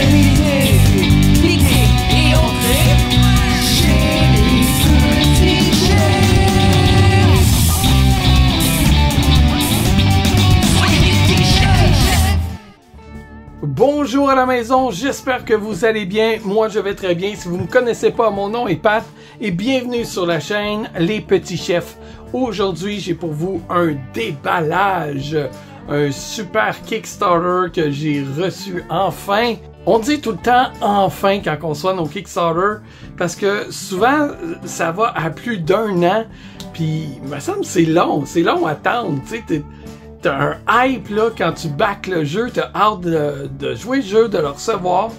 l'idée, l'idée est entrée chez les petits chefs. Soyez les petits chefs. Bonjour à la maison, j'espère que vous allez bien. Moi, je vais très bien. Si vous ne me connaissez pas, mon nom est Pat et bienvenue sur la chaîne Les Petits Chefs. Aujourd'hui, j'ai pour vous un déballage, un super Kickstarter que j'ai reçu enfin. On dit tout le temps « enfin » quand on reçoit nos Kickstarter parce que souvent, ça va à plus d'1 an. Puis, il me semble que c'est long à attendre. Tu sais, t'as un hype là, quand tu backs le jeu, t'as hâte de jouer le jeu, de le recevoir.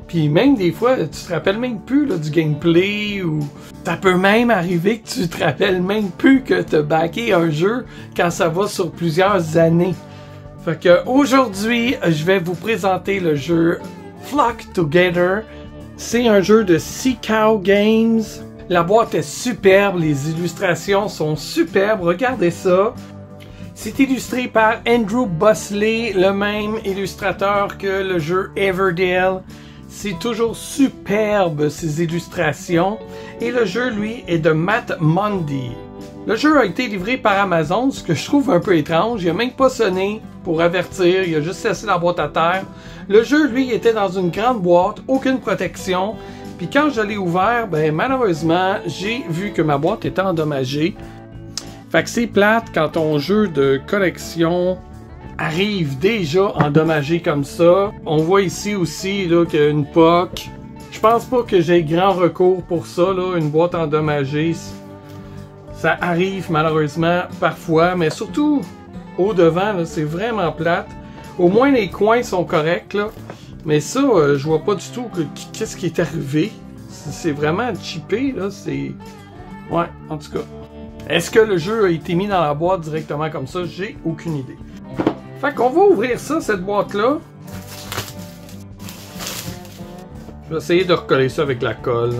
Puis même des fois, tu te rappelles même plus là, du gameplay ou ça peut même arriver que tu te rappelles même plus que t'as backé un jeu quand ça va sur plusieurs années. Fait que aujourd'hui, je vais vous présenter le jeu Flock Together. C'est un jeu de Sea Cow Games. La boîte est superbe, les illustrations sont superbes, regardez ça. C'est illustré par Andrew Bosley, le même illustrateur que le jeu Everdell. C'est toujours superbe ces illustrations. Et le jeu, lui, est de Matt Mundy. Le jeu a été livré par Amazon, ce que je trouve un peu étrange. Il n'a même pas sonné pour avertir, il a juste laissé la boîte à terre. Le jeu, lui, était dans une grande boîte, aucune protection. Puis quand je l'ai ouvert, ben malheureusement, j'ai vu que ma boîte était endommagée. Fait que c'est plate quand ton jeu de collection arrive déjà endommagé comme ça. On voit ici aussi là qu'il y a une POC. Je pense pas que j'ai grand recours pour ça, là, une boîte endommagée. Ça arrive malheureusement parfois, mais surtout au devant, c'est vraiment plate. Au moins les coins sont corrects, là. Mais ça, je vois pas du tout qu'est-ce qui est arrivé. C'est vraiment cheapé, là. C'est... Ouais, en tout cas. Est-ce que le jeu a été mis dans la boîte directement comme ça? J'ai aucune idée. Fait qu'on va ouvrir ça, cette boîte-là. Je vais essayer de recoller ça avec la colle.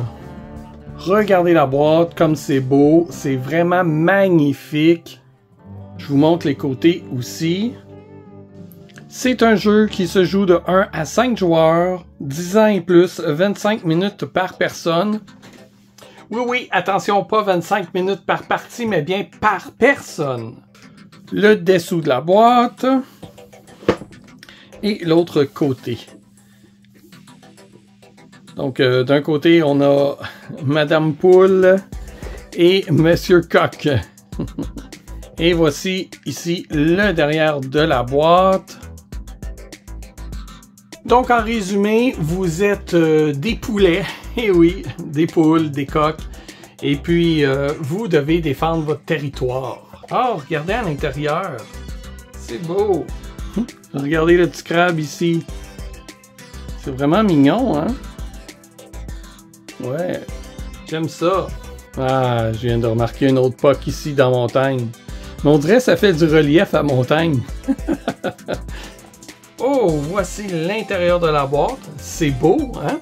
Regardez la boîte, comme c'est beau. C'est vraiment magnifique. Je vous montre les côtés aussi. C'est un jeu qui se joue de 1 à 5 joueurs, 10 ans et plus, 25 minutes par personne. Oui, attention, pas 25 minutes par partie, mais bien par personne. Le dessous de la boîte. Et l'autre côté. Donc, d'un côté, on a Madame Poule et Monsieur Coq. Et voici ici le derrière de la boîte. Donc, en résumé, vous êtes des poulets. Et oui, des poules, des coqs. Et puis, vous devez défendre votre territoire. Oh, regardez à l'intérieur. C'est beau. Regardez le petit crabe ici. C'est vraiment mignon, hein? Ouais, j'aime ça. Ah, je viens de remarquer une autre POC ici dans montagne. Mais on dirait que ça fait du relief à montagne. Oh, voici l'intérieur de la boîte. C'est beau, hein?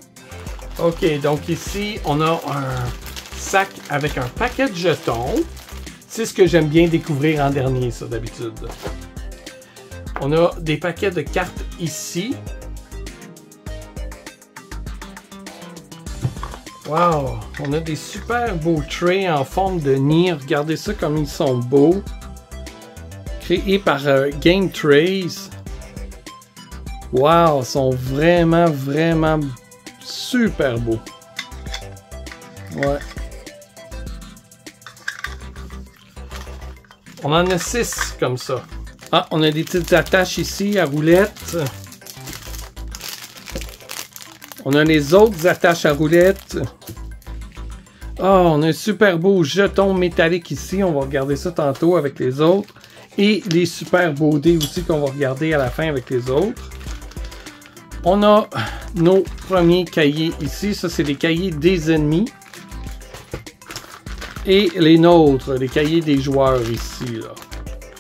Ok, donc ici, on a un sac avec un paquet de jetons. C'est ce que j'aime bien découvrir en dernier, ça, d'habitude. On a des paquets de cartes ici. Wow! On a des super beaux trays en forme de nid. Regardez ça comme ils sont beaux. Créés par Game Trays. Wow! Ils sont vraiment super beaux. Ouais. On en a 6 comme ça. Ah, on a des petites attaches ici à roulettes. On a les autres attaches à roulettes. Ah, on a un super beau jeton métallique ici. On va regarder ça tantôt avec les autres. Et les super beaux dés aussi qu'on va regarder à la fin avec les autres. On a nos premiers cahiers ici. Ça, c'est les cahiers des ennemis. Et les nôtres, les cahiers des joueurs ici, là.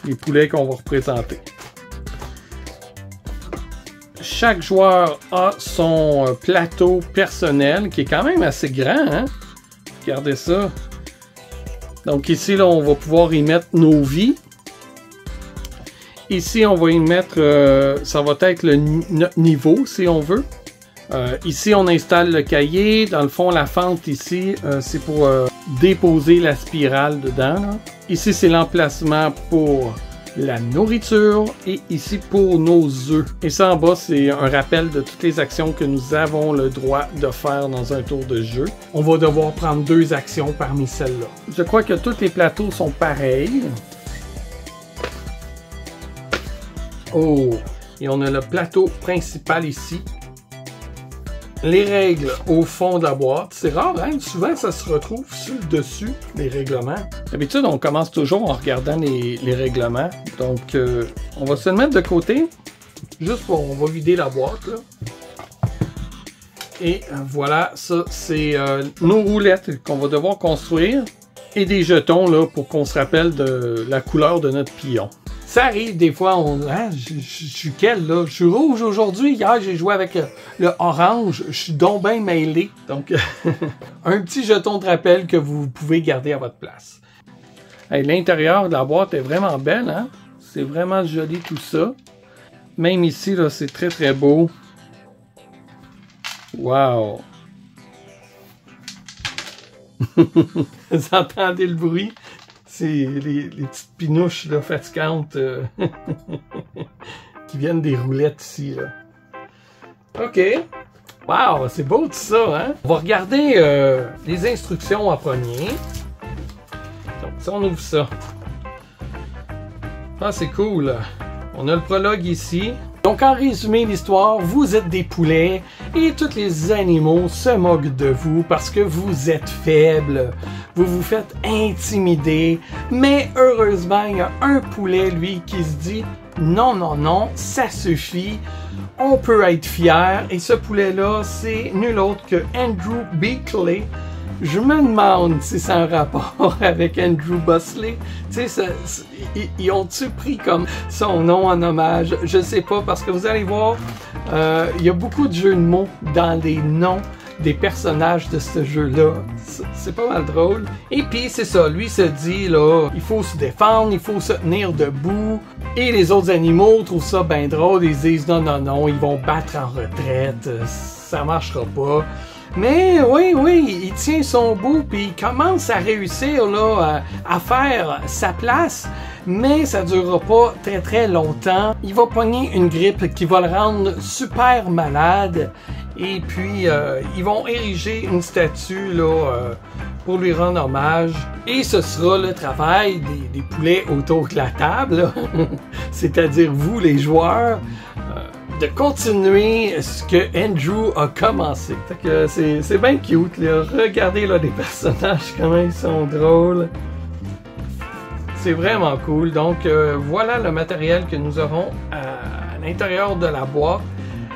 Les poulets qu'on va représenter. Chaque joueur a son plateau personnel qui est quand même assez grand, hein? Regardez ça. Donc ici, là, on va pouvoir y mettre nos vies. Ici, on va y mettre, ça va être notre niveau, si on veut. Ici, on installe le cahier. Dans le fond, la fente ici, c'est pour déposer la spirale dedans. Là. Ici, c'est l'emplacement pour la nourriture et ici pour nos œufs. Et ça en bas, c'est un rappel de toutes les actions que nous avons le droit de faire dans un tour de jeu. On va devoir prendre 2 actions parmi celles-là. Je crois que tous les plateaux sont pareils. Oh! Et on a le plateau principal ici. Les règles au fond de la boîte. C'est rare, hein? Souvent, ça se retrouve sur le dessus des règlements. D'habitude, on commence toujours en regardant les règlements. Donc, on va se le mettre de côté. Juste pour... On va vider la boîte, là. Et voilà, ça, c'est nos roulettes qu'on va devoir construire. Et des jetons, là, pour qu'on se rappelle de la couleur de notre pion. Ça arrive des fois, je suis quel là? Je suis rouge aujourd'hui. Hier, j'ai joué avec le orange. Je suis donc bien mêlé. Donc, un petit jeton de rappel que vous pouvez garder à votre place. Hey, l'intérieur de la boîte est vraiment belle, hein? C'est vraiment joli tout ça. Même ici, là, c'est très très beau. Wow! Vous entendez le bruit? C'est les petites pinouches là, fatigantes qui viennent des roulettes ici. Là. OK. Wow, c'est beau tout ça, hein? On va regarder les instructions en premier. Donc, si on ouvre ça. Ah, c'est cool. On a le prologue ici. Donc, en résumé l'histoire, vous êtes des poulets et tous les animaux se moquent de vous parce que vous êtes faibles. Vous vous faites intimider. Mais heureusement, il y a un poulet, lui, qui se dit « Non, non, non, ça suffit. On peut être fier. » Et ce poulet-là, c'est nul autre que Andrew Beakley. Je me demande si c'est un rapport avec Andrew Bosley. Tu sais, ils ont-tu pris comme son nom en hommage? Je sais pas, parce que vous allez voir, il y a beaucoup de jeux de mots dans les noms des personnages de ce jeu-là. C'est pas mal drôle. Et puis, c'est ça, lui se dit, là, il faut se défendre, il faut se tenir debout. Et les autres animaux trouvent ça bien drôle. Ils disent, non, non, non, ils vont battre en retraite. Ça marchera pas. Mais oui, il tient son bout puis il commence à réussir là, à faire sa place, mais ça ne durera pas très très longtemps. Il va pogner une grippe qui va le rendre super malade et puis ils vont ériger une statue là, pour lui rendre hommage. Et ce sera le travail des poulets autour de la table, c'est-à-dire vous les joueurs. De continuer ce que Andrew a commencé. C'est bien cute, là. Regardez là les personnages, comment ils sont drôles. C'est vraiment cool. Donc voilà le matériel que nous aurons à l'intérieur de la boîte.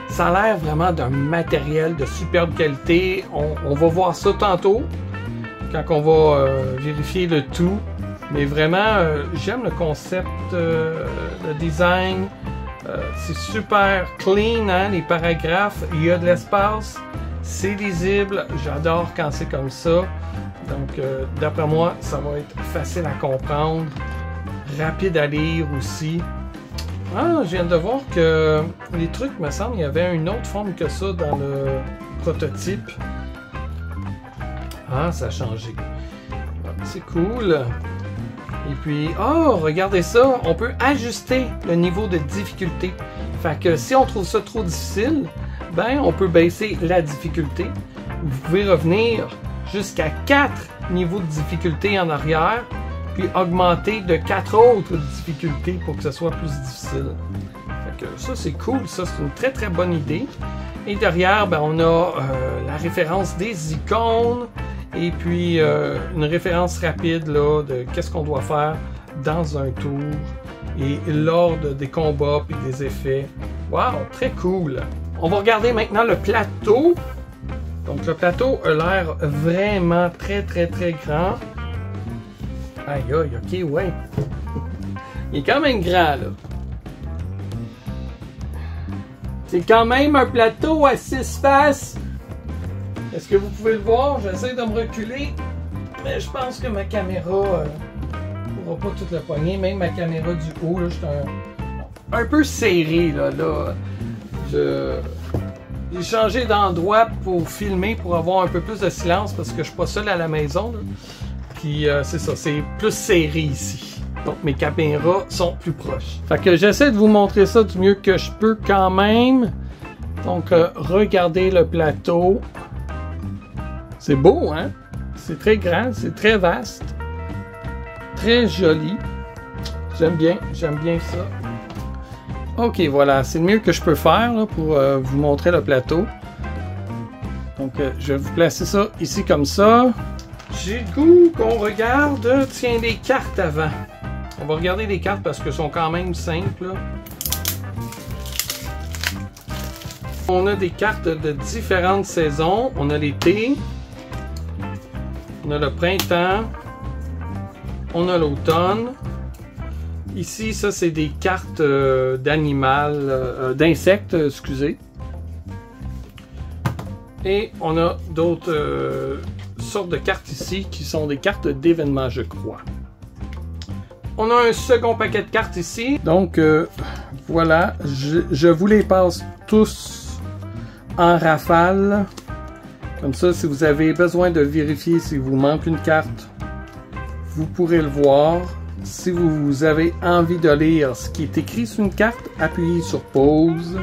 Ça a l'air vraiment d'un matériel de superbe qualité. On va voir ça tantôt, quand on va vérifier le tout. Mais vraiment, j'aime le concept, le design. C'est super clean, hein, les paragraphes, il y a de l'espace, c'est lisible, j'adore quand c'est comme ça. Donc, d'après moi, ça va être facile à comprendre, rapide à lire aussi. Ah, je viens de voir que les trucs, me semble, il y avait une autre forme que ça dans le prototype. Ah, ça a changé. C'est cool. Et puis, oh, regardez ça, on peut ajuster le niveau de difficulté. Fait que si on trouve ça trop difficile, ben, on peut baisser la difficulté. Vous pouvez revenir jusqu'à 4 niveaux de difficulté en arrière, puis augmenter de 4 autres difficultés pour que ce soit plus difficile. Fait que ça, c'est cool, ça, c'est une très très bonne idée. Et derrière, ben, on a la référence des icônes. Et puis, une référence rapide là, de qu'est-ce qu'on doit faire dans un tour et l'ordre des combats et des effets. Wow, très cool! On va regarder maintenant le plateau. Donc, le plateau a l'air vraiment très, très, très grand. Aïe, aïe, ok, ouais. Il est quand même grand, là. C'est quand même un plateau à 6 faces. Est-ce que vous pouvez le voir? J'essaie de me reculer, mais je pense que ma caméra ne pourra pas tout le poigner. Même ma caméra du haut, là, je suis un peu serré. Là. J'ai changé d'endroit pour filmer, pour avoir un peu plus de silence, parce que je suis pas seul à la maison. Là. Puis c'est ça, c'est plus serré ici. Donc mes caméras sont plus proches. Fait que j'essaie de vous montrer ça du mieux que je peux quand même. Donc regardez le plateau. C'est beau, hein? C'est très grand, c'est très vaste. Très joli. J'aime bien ça. Ok, voilà, c'est le mieux que je peux faire là, pour vous montrer le plateau. Donc, je vais vous placer ça ici comme ça. J'ai le goût qu'on regarde, tiens, les cartes avant. On va regarder les cartes parce qu'elles sont quand même simples. Là. On a des cartes de différentes saisons. On a l'été. On a le printemps. On a l'automne. Ici, ça, c'est des cartes d'insectes, excusez. Et on a d'autres sortes de cartes ici qui sont des cartes d'événements, je crois. On a un second paquet de cartes ici. Donc, voilà, je vous les passe tous en rafale. Comme ça, si vous avez besoin de vérifier s'il vous manque une carte, vous pourrez le voir. Si vous avez envie de lire ce qui est écrit sur une carte, appuyez sur pause.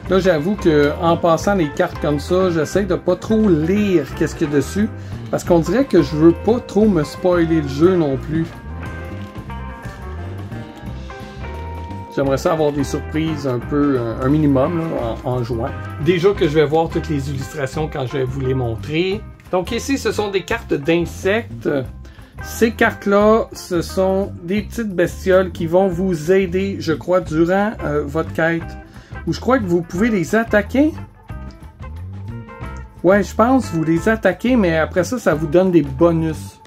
Là, j'avoue que en passant les cartes comme ça, j'essaie de pas trop lire qu'est-ce qu'il y a dessus, parce qu'on dirait que je veux pas trop me spoiler le jeu non plus. J'aimerais ça avoir des surprises un peu, un minimum là, en jouant. Déjà que je vais voir toutes les illustrations quand je vais vous les montrer. Donc ici, ce sont des cartes d'insectes. Ces cartes-là, ce sont des petites bestioles qui vont vous aider, je crois, durant votre quête. Ou je crois que vous pouvez les attaquer. Ouais, je pense que vous les attaquez, mais après ça, ça vous donne des bonus.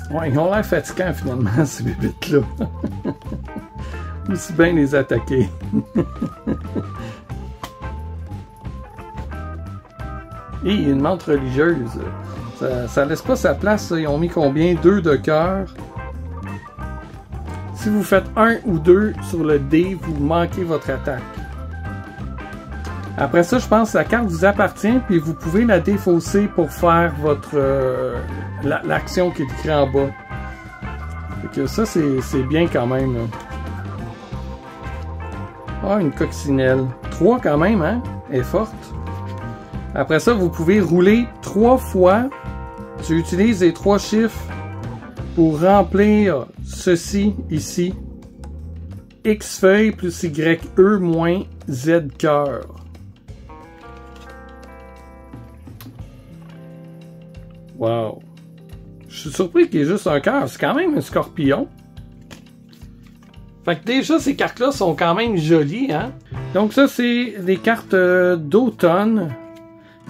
Ouais, ils ont l'air fatigants finalement, ces bébites-là. Aussi bien les attaquer. Et une menthe religieuse. Ça laisse pas sa place. Ça. Ils ont mis combien? 2 de cœur. Si vous faites 1 ou 2 sur le dé, vous manquez votre attaque. Après ça, je pense que la carte vous appartient, puis vous pouvez la défausser pour faire votre l'action qui est écrite en bas. Fait que ça, c'est bien quand même. Là. Ah, une coccinelle. 3 quand même, hein? Elle est forte. Après ça, vous pouvez rouler 3 fois. Tu utilises les 3 chiffres pour remplir ceci ici. X feuille plus YE moins Z cœur. Wow. Je suis surpris qu'il y ait juste un cœur. C'est quand même un scorpion. Fait que déjà, ces cartes-là sont quand même jolies, hein? Donc ça, c'est des cartes d'automne.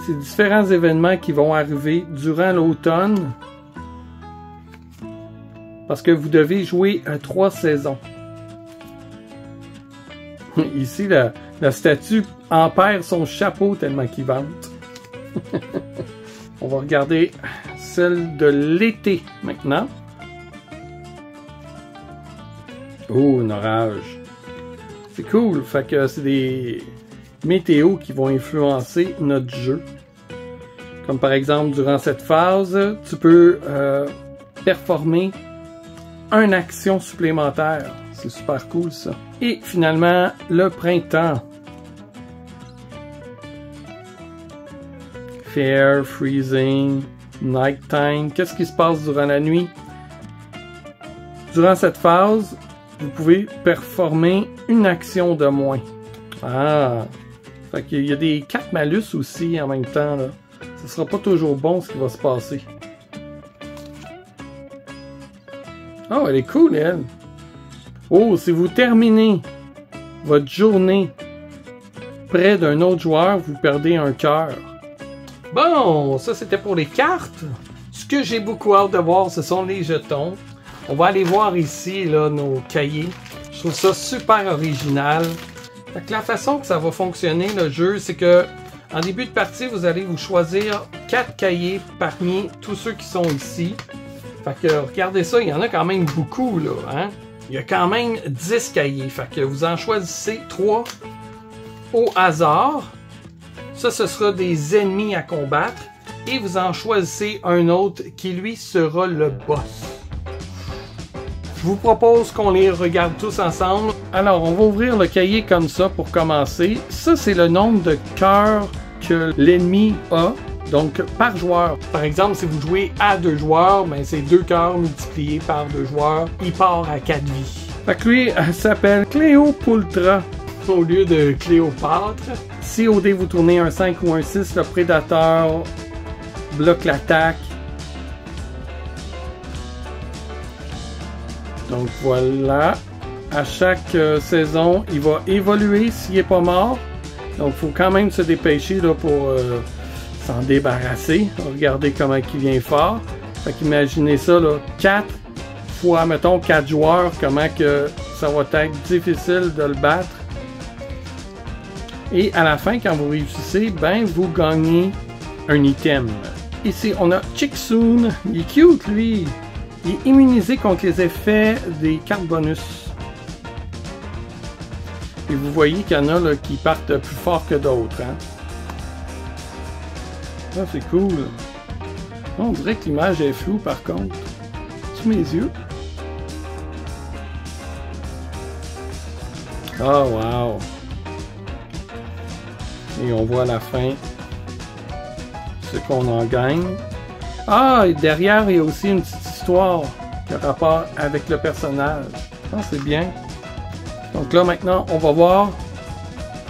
C'est différents événements qui vont arriver durant l'automne. Parce que vous devez jouer 3 saisons. Ici, la statue en perd son chapeau tellement qu'il vante. On va regarder celle de l'été maintenant. Oh, un orage. C'est cool. Fait que c'est des météos qui vont influencer notre jeu. Comme par exemple, durant cette phase, tu peux performer une action supplémentaire. C'est super cool ça. Et finalement, le printemps. Fair, freezing, nighttime. Qu'est-ce qui se passe durant la nuit? Durant cette phase, vous pouvez performer une action de moins. Ah! Fait qu'il y a des 4 malus aussi en même temps. Là. Ce sera pas toujours bon ce qui va se passer. Oh, elle est cool, elle! Oh, si vous terminez votre journée près d'un autre joueur, vous perdez un cœur. Bon, ça c'était pour les cartes. Ce que j'ai beaucoup hâte de voir, ce sont les jetons. On va aller voir ici là, nos cahiers. Je trouve ça super original. Fait que la façon que ça va fonctionner le jeu, c'est que en début de partie, vous allez vous choisir 4 cahiers parmi tous ceux qui sont ici. Fait que regardez ça, il y en a quand même beaucoup là, hein? Il y a quand même 10 cahiers. Fait que vous en choisissez 3 au hasard. Ça, ce sera des ennemis à combattre. Et vous en choisissez un autre qui, lui, sera le boss. Je vous propose qu'on les regarde tous ensemble. Alors, on va ouvrir le cahier comme ça pour commencer. Ça, c'est le nombre de cœurs que l'ennemi a. Donc, par joueur. Par exemple, si vous jouez à 2 joueurs, ben, c'est 2 cœurs multipliés par 2 joueurs. Il part à 4 vies. Fait que lui, elle s'appelle Cléopultra au lieu de Cléopâtre. Si au dé vous tournez un 5 ou un 6, le prédateur bloque l'attaque. Donc voilà. À chaque saison, il va évoluer s'il n'est pas mort. Donc il faut quand même se dépêcher là, pour s'en débarrasser. Regardez comment il vient fort. Fait qu'imaginez ça, là, 4 fois, mettons, 4 joueurs, comment que ça va être difficile de le battre. Et à la fin, quand vous réussissez, ben vous gagnez un item. Ici, on a Chixoon. Il est cute, lui. Il est immunisé contre les effets des cartes bonus. Et vous voyez qu'il y en a là, qui partent plus fort que d'autres. Hein? Ah, c'est cool. On dirait que l'image est floue, par contre. Sous mes yeux. Oh, wow. Et on voit à la fin ce qu'on en gagne. Ah, et derrière, il y a aussi une petite histoire qui a rapport avec le personnage. Ah, c'est bien. Donc là, maintenant, on va voir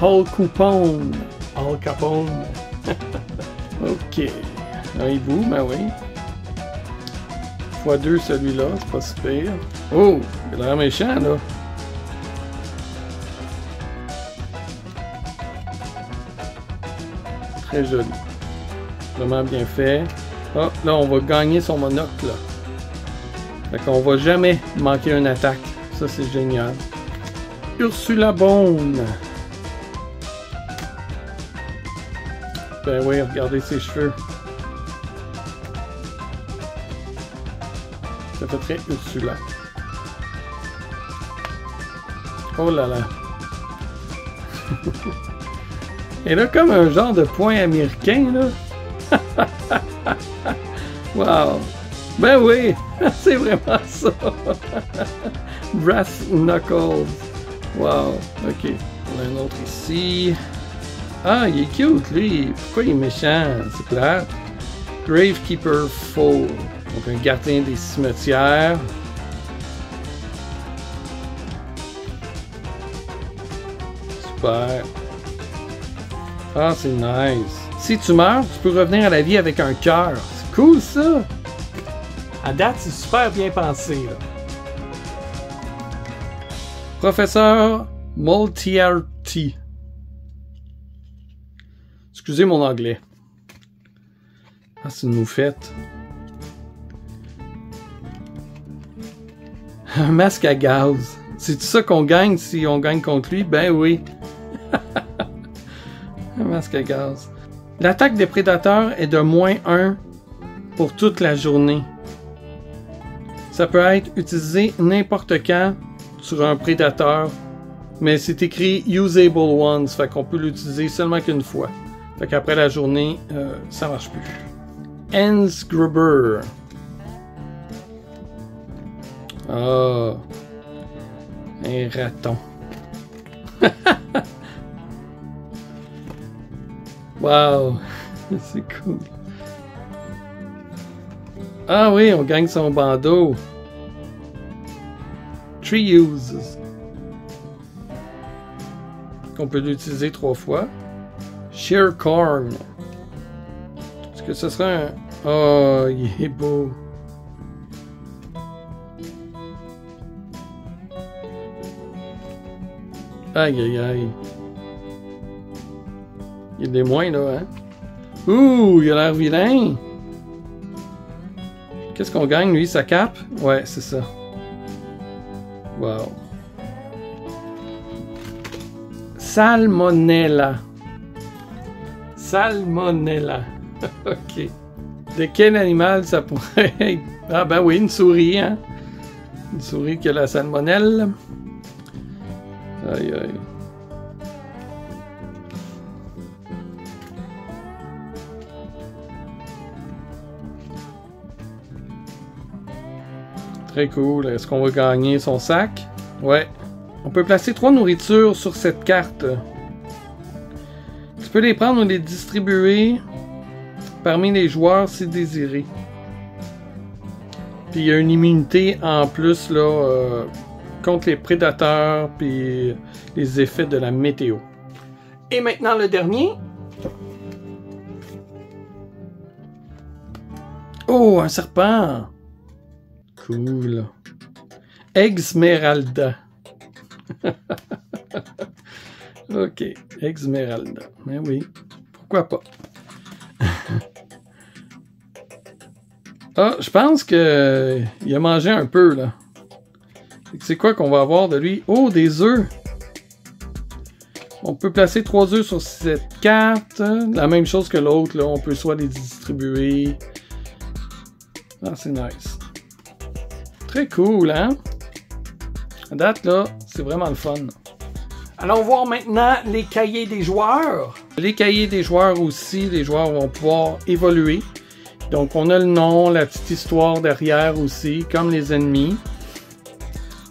Al Capone. Al Capone. Ok. Voyez-vous? Ben oui. x2 celui-là, c'est pas super. Oh, il a l'air méchant, là. Très joli. Vraiment bien fait. Ah, là, on va gagner son monocle. Fait qu'on va jamais manquer une attaque. Ça, c'est génial. Ursula Bone. Ben oui, regardez ses cheveux. Ça fait très Ursula. Oh là là. Elle a comme un genre de poing américain, là. Wow. Ben oui, c'est vraiment ça. Brass Knuckles. Wow. Ok. On a un autre ici. Ah, il est cute, lui. Pourquoi il est méchant? C'est plate. Gravekeeper Foe. Donc, un gardien des cimetières. Super. Ah, c'est nice. Si tu meurs, tu peux revenir à la vie avec un cœur. C'est cool, ça! À date, c'est super bien pensé, là. Professeur Multiarty. Excusez mon anglais. Ah, c'est une moufette. Un masque à gaz. C'est ça qu'on gagne si on gagne contre lui? Ben oui. Un masque à gaz. L'attaque des prédateurs est de -1 pour toute la journée. Ça peut être utilisé n'importe quand sur un prédateur, mais c'est écrit Usable Once, fait qu'on peut l'utiliser seulement qu'une fois. Fait qu'après la journée, ça marche plus. Hans Gruber. Ah, un raton. Wow, c'est cool. Ah oui, on gagne son bandeau. Tree uses. Qu'on peut l'utiliser 3 fois. Sheer corn. Est-ce que ce sera un... Oh, il est beau. Aïe, aïe, aïe. Il y a des moins, là, hein? Ouh, il a l'air vilain. Qu'est-ce qu'on gagne, lui? Sa cape? Ouais, c'est ça. Wow. Salmonella. Salmonella. OK. De quel animal ça pourrait être? Ah ben oui, une souris, hein? Une souris qui a la salmonelle. Aïe, aïe. Très cool. Est-ce qu'on va gagner son sac? Ouais. On peut placer 3 nourritures sur cette carte. Tu peux les prendre ou les distribuer parmi les joueurs si désiré. Puis il y a une immunité en plus là contre les prédateurs puis les effets de la météo. Et maintenant le dernier. Oh, un serpent! Cool. Exmeralda. Ok, Exmeralda. Mais oui, pourquoi pas? Ah, je pense que il a mangé un peu, là. C'est quoi qu'on va avoir de lui? Oh, des œufs! On peut placer 3 œufs sur cette carte. La même chose que l'autre, là. On peut soit les distribuer. Ah, c'est nice. Très cool, hein? À date, là, c'est vraiment le fun. Allons voir maintenant les cahiers des joueurs. Les cahiers des joueurs aussi, les joueurs vont pouvoir évoluer. Donc, on a le nom, la petite histoire derrière aussi, comme les ennemis.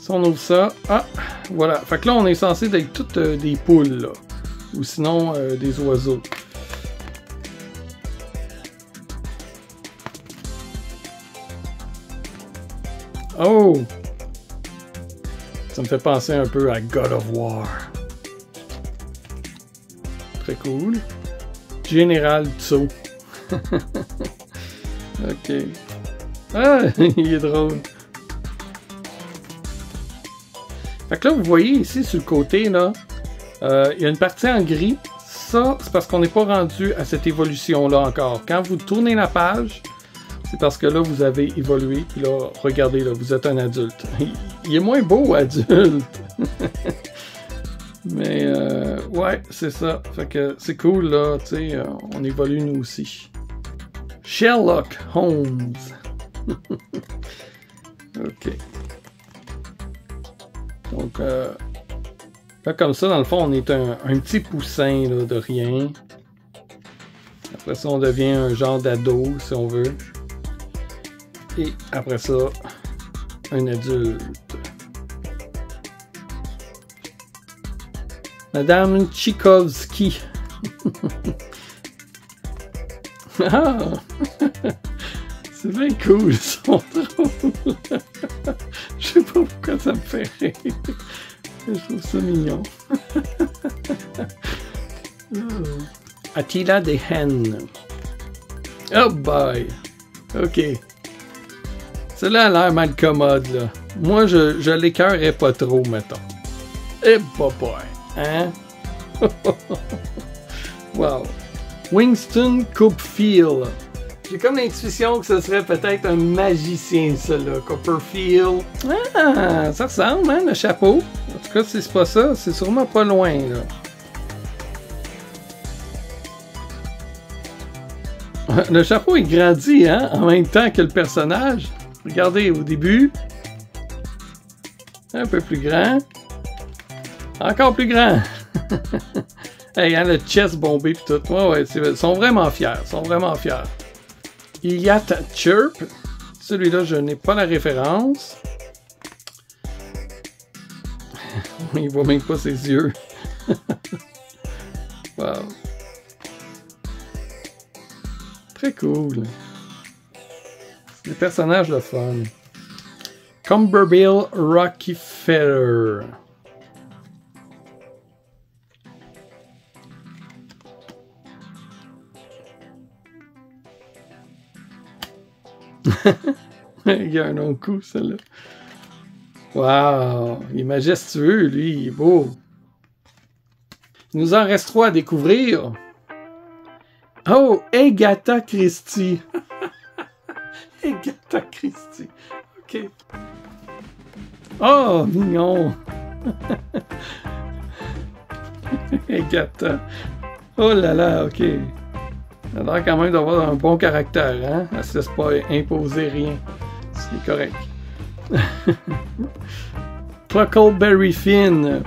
Si on ouvre ça, ah, voilà. Fait que là, on est censé être toutes des poules, là. Ou sinon, des oiseaux. Oh! Ça me fait penser un peu à God of War. Très cool. Général Tso. Ok. Ah, il est drôle. Fait que là, vous voyez ici sur le côté, là, il y a une partie en gris. Ça, c'est parce qu'on n'est pas rendu à cette évolution-là encore. Quand vous tournez la page, c'est parce que là, vous avez évolué. Puis là, regardez, là, vous êtes un adulte. Il est moins beau, adulte. Mais, ouais, c'est ça. Fait que c'est cool, là, tu sais, on évolue nous aussi. Sherlock Holmes. Ok. Donc, là, comme ça, dans le fond, on est un petit poussin, là, de rien. Après ça, on devient un genre d'ado, si on veut. Et après ça, un adulte. Madame Tchaikovsky. Ah! C'est bien cool, son drôle. Je sais pas pourquoi ça me fait rire. Je trouve ça mignon. Attila des Hen. Oh boy! Ok. Celle-là a l'air mal commode, là. Moi, je l'écœurerais pas trop, mettons. Eh, boy! Hein? Wow! Winston Copperfield. J'ai comme l'intuition que ce serait peut-être un magicien, ça, là. Copperfield. Ah, ça ressemble, hein, le chapeau. En tout cas, si c'est pas ça, c'est sûrement pas loin, là. Le chapeau est grandi, hein, en même temps que le personnage. Regardez, au début, un peu plus grand, encore plus grand. Hey, hein, le chest bombé pis tout. Ouais, ils sont vraiment fiers, Il y a Chirp. Celui-là, je n'ai pas la référence. Il voit même pas ses yeux. Wow. Très cool. C'est des personnages de fun. Cumberbill Rockefeller. Il y a un long coup, celle-là. Wow! Il est majestueux, lui. Il est beau. Il nous en reste 3 à découvrir. Oh, Agatha Christie. Agatha Christie. OK. Oh, mignon. Agatha. Oh là là, OK. Elle a l'air quand même d'avoir un bon caractère, hein? Elle se laisse pas imposer rien. C'est correct. Huckleberry Finn.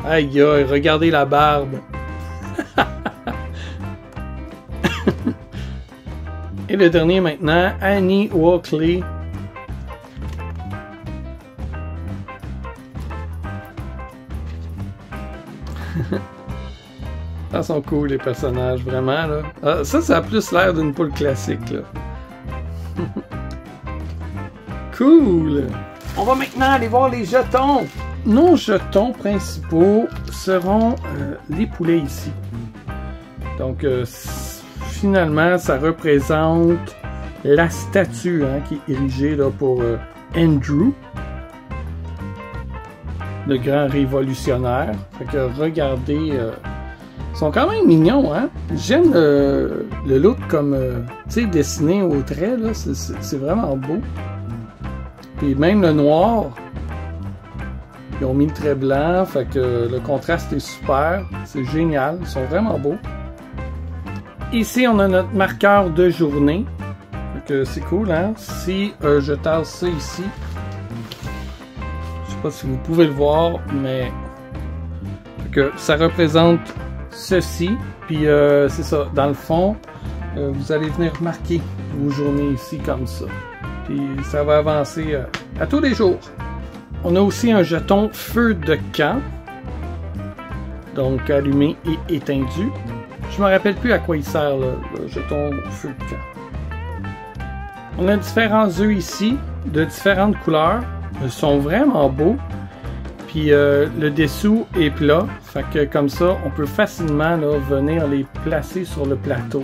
Aïe aïe, regardez la barbe. Et le dernier maintenant, Annie Walkley. Ça sont cool les personnages, vraiment là. Ah, ça a plus l'air d'une poule classique là. Cool! On va maintenant aller voir les jetons. Nos jetons principaux seront les poulets ici. Donc, finalement, ça représente la statue hein, qui est érigée là, pour Andrew, le grand révolutionnaire. Fait que regardez, ils sont quand même mignons. Hein? J'aime le look comme, tu sais, dessiné au trait. Là, c'est vraiment beau. Puis même le noir. Ils ont mis le trait blanc, fait que le contraste est super, c'est génial, ils sont vraiment beaux. Ici, on a notre marqueur de journée, fait que c'est cool, hein? Si je tasse ça ici, je sais pas si vous pouvez le voir, mais fait que ça représente ceci, puis c'est ça, dans le fond, vous allez venir marquer vos journées ici comme ça, puis ça va avancer à tous les jours. On a aussi un jeton feu de camp, donc allumé et éteindu. Je me rappelle plus à quoi il sert le jeton feu de camp. On a différents œufs ici, de différentes couleurs. Ils sont vraiment beaux. Puis le dessous est plat, fait que comme ça, on peut facilement là, venir les placer sur le plateau.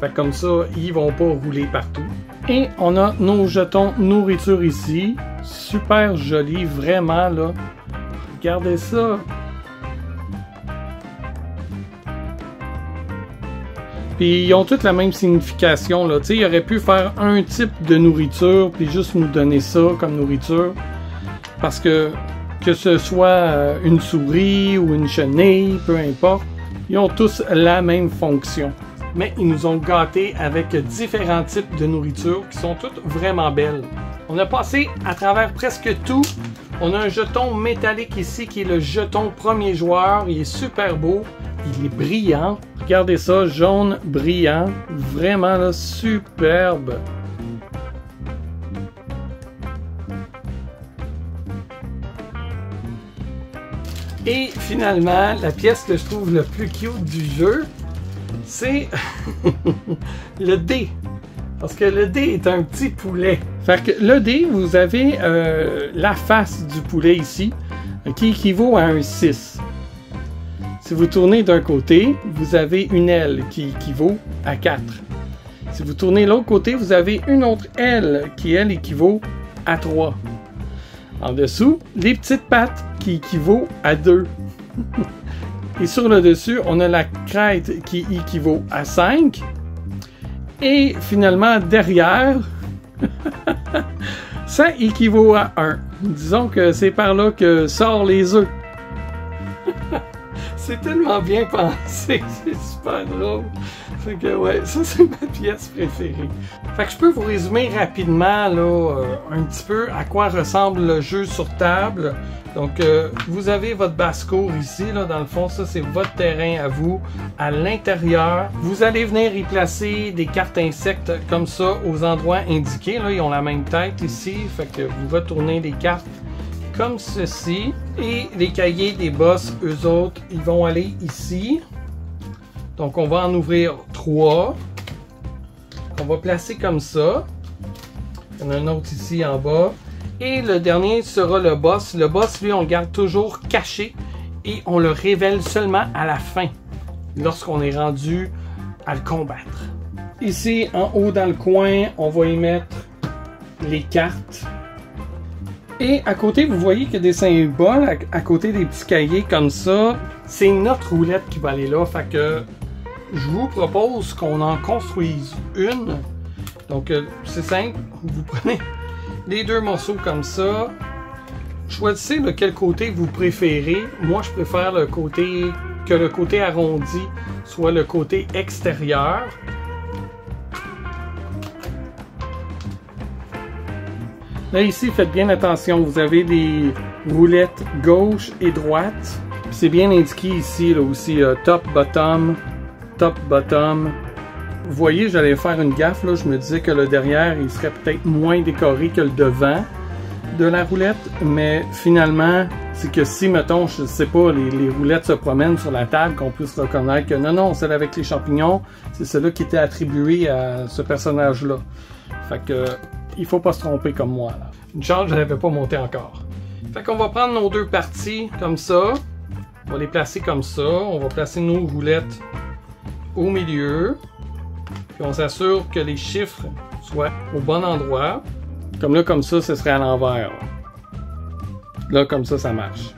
Fait que comme ça, ils vont pas rouler partout. Et on a nos jetons nourriture ici. Super joli, vraiment là. Regardez ça. Puis ils ont toutes la même signification là. Tu sais, ils auraient pu faire un type de nourriture puis juste nous donner ça comme nourriture. Parce que ce soit une souris ou une chenille, peu importe, ils ont tous la même fonction. Mais ils nous ont gâtés avec différents types de nourriture qui sont toutes vraiment belles. On a passé à travers presque tout. On a un jeton métallique ici qui est le jeton premier joueur. Il est super beau. Il est brillant. Regardez ça, jaune brillant. Vraiment là, superbe. Et finalement, la pièce que je trouve le plus cute du jeu, c'est le dé. Parce que le dé est un petit poulet. Fait que le dé, vous avez la face du poulet ici, qui équivaut à un 6. Si vous tournez d'un côté, vous avez une aile qui équivaut à 4. Si vous tournez l'autre côté, vous avez une autre aile qui, elle, équivaut à 3. En dessous, les petites pattes qui équivaut à 2. Et sur le dessus, on a la crête qui équivaut à 5. Et finalement, derrière, ça équivaut à 1. Disons que c'est par là que sortent les œufs. C'est tellement bien pensé, c'est super drôle. Fait que ouais, ça c'est ma pièce préférée. Fait que je peux vous résumer rapidement là, un petit peu à quoi ressemble le jeu sur table. Donc vous avez votre basse-cour ici, là, dans le fond, ça c'est votre terrain à vous. À l'intérieur, vous allez venir y placer des cartes insectes comme ça aux endroits indiqués. Là, ils ont la même tête ici, fait que vous retournez les cartes comme ceci. Et les cahiers des boss, eux autres, ils vont aller ici. Donc on va en ouvrir 3. On va placer comme ça. Il y en a un autre ici en bas. Et le dernier sera le boss. Le boss, lui, on le garde toujours caché. Et on le révèle seulement à la fin. Lorsqu'on est rendu à le combattre. Ici, en haut dans le coin, on va y mettre les cartes. Et à côté, vous voyez qu'il y a des symboles à côté des petits cahiers comme ça. C'est notre roulette qui va aller là. Fait que je vous propose qu'on en construise une. Donc, c'est simple. Vous prenez les deux morceaux comme ça. Choisissez de quel côté vous préférez. Moi, je préfère le côté arrondi soit le côté extérieur. Là, ici, faites bien attention. Vous avez des roulettes gauche et droite. C'est bien indiqué ici, là aussi, top, bottom, top, bottom. Vous voyez, j'allais faire une gaffe, là. Je me disais que le derrière, il serait peut-être moins décoré que le devant de la roulette. Mais finalement, c'est que si, mettons, je sais pas, les roulettes se promènent sur la table, qu'on puisse reconnaître que non, celle avec les champignons, c'est celle-là qui était attribuée à ce personnage-là. Fait que... il faut pas se tromper comme moi. Là. Une chance, je l'avais pas monté encore. Fait qu'on va prendre nos deux parties comme ça. On va les placer comme ça. On va placer nos roulettes au milieu. Puis on s'assure que les chiffres soient au bon endroit. Comme là, comme ça, ce serait à l'envers. Là, comme ça, ça marche.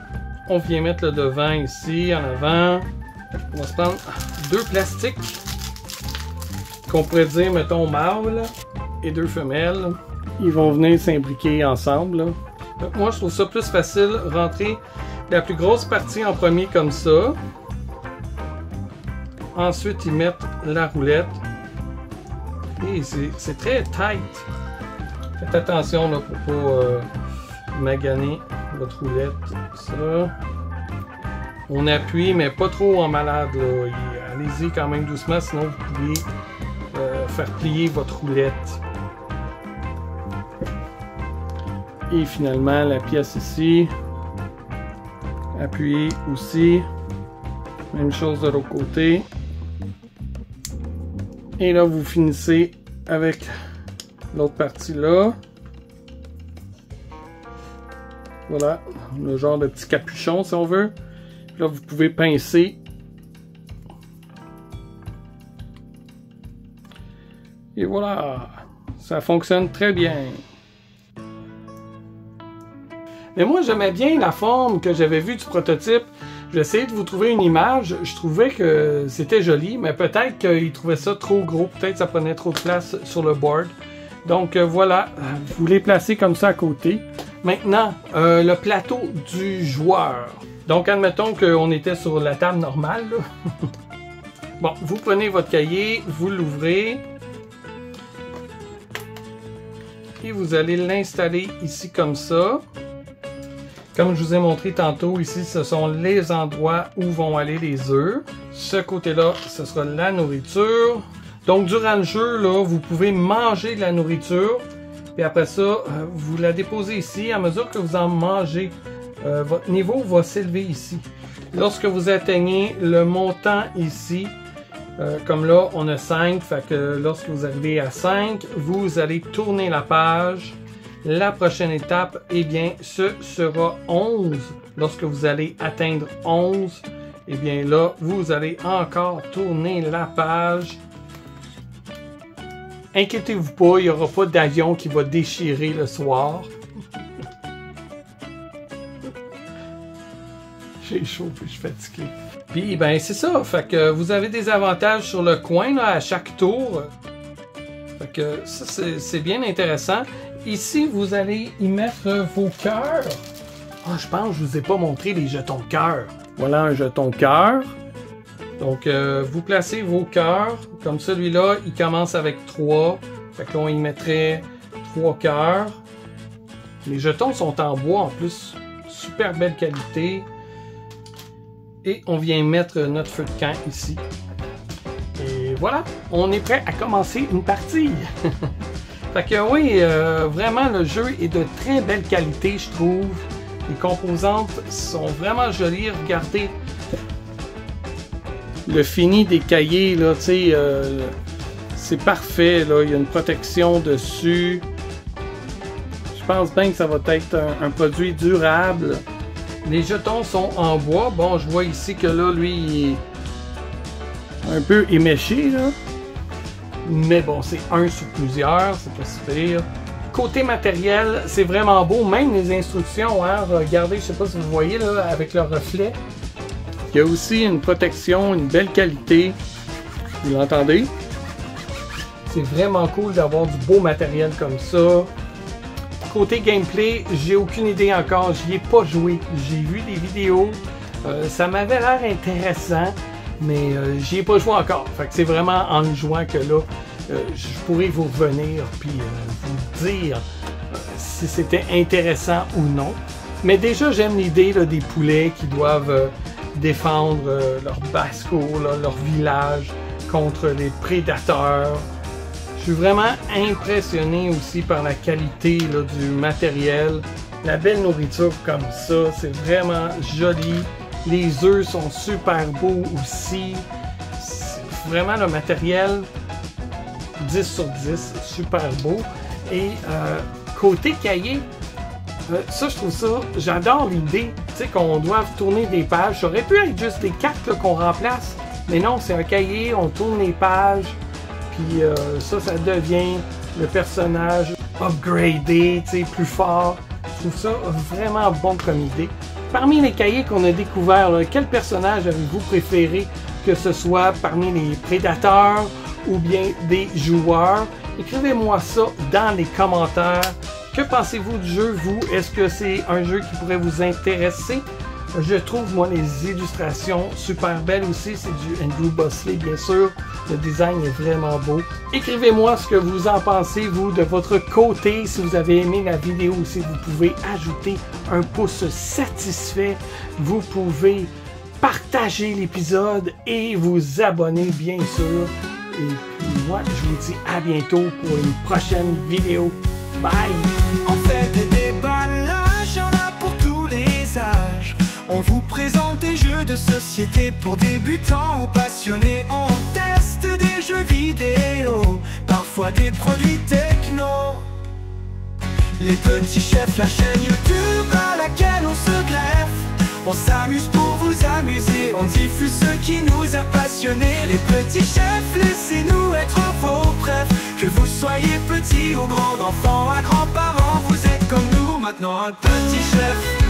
On vient mettre le devant ici, en avant. On va se prendre deux plastiques qu'on pourrait dire, mettons, mâle. Et deux femelles, ils vont venir s'imbriquer ensemble. Là. Donc, moi, je trouve ça plus facile, rentrer la plus grosse partie en premier comme ça. Ensuite, ils mettent la roulette. Et c'est très tight. Faites attention là, pour pas maganer votre roulette. Ça. On appuie, mais pas trop en malade. Allez-y quand même doucement, sinon vous pouvez faire plier votre roulette. Et finalement, la pièce ici, appuyez aussi, même chose de l'autre côté. Et là, vous finissez avec l'autre partie là. Voilà, le genre de petit capuchon si on veut. Là, vous pouvez pincer. Et voilà, ça fonctionne très bien. Mais moi, j'aimais bien la forme que j'avais vue du prototype. J'ai essayé de vous trouver une image. Je trouvais que c'était joli, mais peut-être qu'ils trouvaient ça trop gros. Peut-être que ça prenait trop de place sur le board. Donc voilà, vous les placez comme ça à côté. Maintenant, le plateau du joueur. Donc, admettons qu'on était sur la table normale. Bon, vous prenez votre cahier, vous l'ouvrez. Et vous allez l'installer ici comme ça. Comme je vous ai montré tantôt, ici, ce sont les endroits où vont aller les œufs. Ce côté-là, ce sera la nourriture. Donc, durant le jeu, là, vous pouvez manger de la nourriture. Puis après ça, vous la déposez ici. À mesure que vous en mangez, votre niveau va s'élever ici. Lorsque vous atteignez le montant ici, comme là, on a 5. Fait que lorsque vous arrivez à 5, vous allez tourner la page. La prochaine étape, eh bien, ce sera 11. Lorsque vous allez atteindre 11, eh bien là, vous allez encore tourner la page. Inquiétez-vous pas, il n'y aura pas d'avion qui va déchirer le soir. J'ai chaud puis je suis fatigué. Puis, ben, c'est ça. Fait que vous avez des avantages sur le coin là, à chaque tour. Fait que ça, c'est bien intéressant. Ici, vous allez y mettre vos cœurs. Ah, je pense que je vous ai pas montré les jetons cœur. Voilà un jeton cœur. Donc, vous placez vos cœurs. Comme celui-là, il commence avec 3. Fait qu'on y mettrait 3 cœurs. Les jetons sont en bois en plus. Super belle qualité. Et on vient mettre notre feu de camp ici. Et voilà, on est prêt à commencer une partie. Fait que oui, vraiment le jeu est de très belle qualité, je trouve. Les composantes sont vraiment jolies. Regardez le fini des cahiers, là, tu sais, c'est parfait, là. Il y a une protection dessus. Je pense bien que ça va être un produit durable. Les jetons sont en bois. Bon, je vois ici que là, lui, il est un peu éméché, là. Mais bon, c'est un sur plusieurs, c'est pas si pire. Côté matériel, c'est vraiment beau, même les instructions, hein. Regardez, je sais pas si vous voyez, là, avec le reflet. Il y a aussi une protection, une belle qualité. Vous l'entendez? C'est vraiment cool d'avoir du beau matériel comme ça. Côté gameplay, j'ai aucune idée encore, j'y ai pas joué. J'ai vu des vidéos, ça m'avait l'air intéressant, mais j'y ai pas joué encore. Fait que c'est vraiment en le jouant que là, je pourrais vous revenir puis vous dire si c'était intéressant ou non. Mais déjà, j'aime l'idée des poulets qui doivent défendre leur basse-cour, leur village contre les prédateurs. Je suis vraiment impressionné aussi par la qualité là, du matériel. La belle nourriture comme ça, c'est vraiment joli. Les œufs sont super beaux aussi. C'est vraiment le matériel 10 sur 10, super beau. Et côté cahier, ça je trouve ça, j'adore l'idée, tu sais, qu'on doive tourner des pages. Ça aurait pu être juste des cartes qu'on remplace, mais non, c'est un cahier, on tourne les pages. Puis ça devient le personnage upgradé, tu sais, plus fort. Je trouve ça vraiment bon comme idée. Parmi les cahiers qu'on a découverts, là, quel personnage avez-vous préféré, que ce soit parmi les prédateurs ou bien des joueurs? Écrivez-moi ça dans les commentaires. Que pensez-vous du jeu, vous? Est-ce que c'est un jeu qui pourrait vous intéresser? Je trouve, moi, les illustrations super belles aussi. C'est du Andrew Bosley, bien sûr. Le design est vraiment beau. Écrivez-moi ce que vous en pensez, vous, de votre côté. Si vous avez aimé la vidéo aussi, vous pouvez ajouter un pouce satisfait. Vous pouvez partager l'épisode et vous abonner, bien sûr. Et puis, moi, je vous dis à bientôt pour une prochaine vidéo. Bye! On fait des déballages, y'en a pour tous les âges. On vous présente des jeux de société pour débutants ou passionnés. On teste des jeux vidéo, parfois des produits techno. Les petits chefs, la chaîne YouTube à laquelle on se greffe. On s'amuse pour vous amuser, on diffuse ce qui nous a passionnés. Les petits chefs, laissez-nous être vos préfs. Que vous soyez petit ou grand, d'enfants à grands-parents, vous êtes comme nous maintenant un petit chef.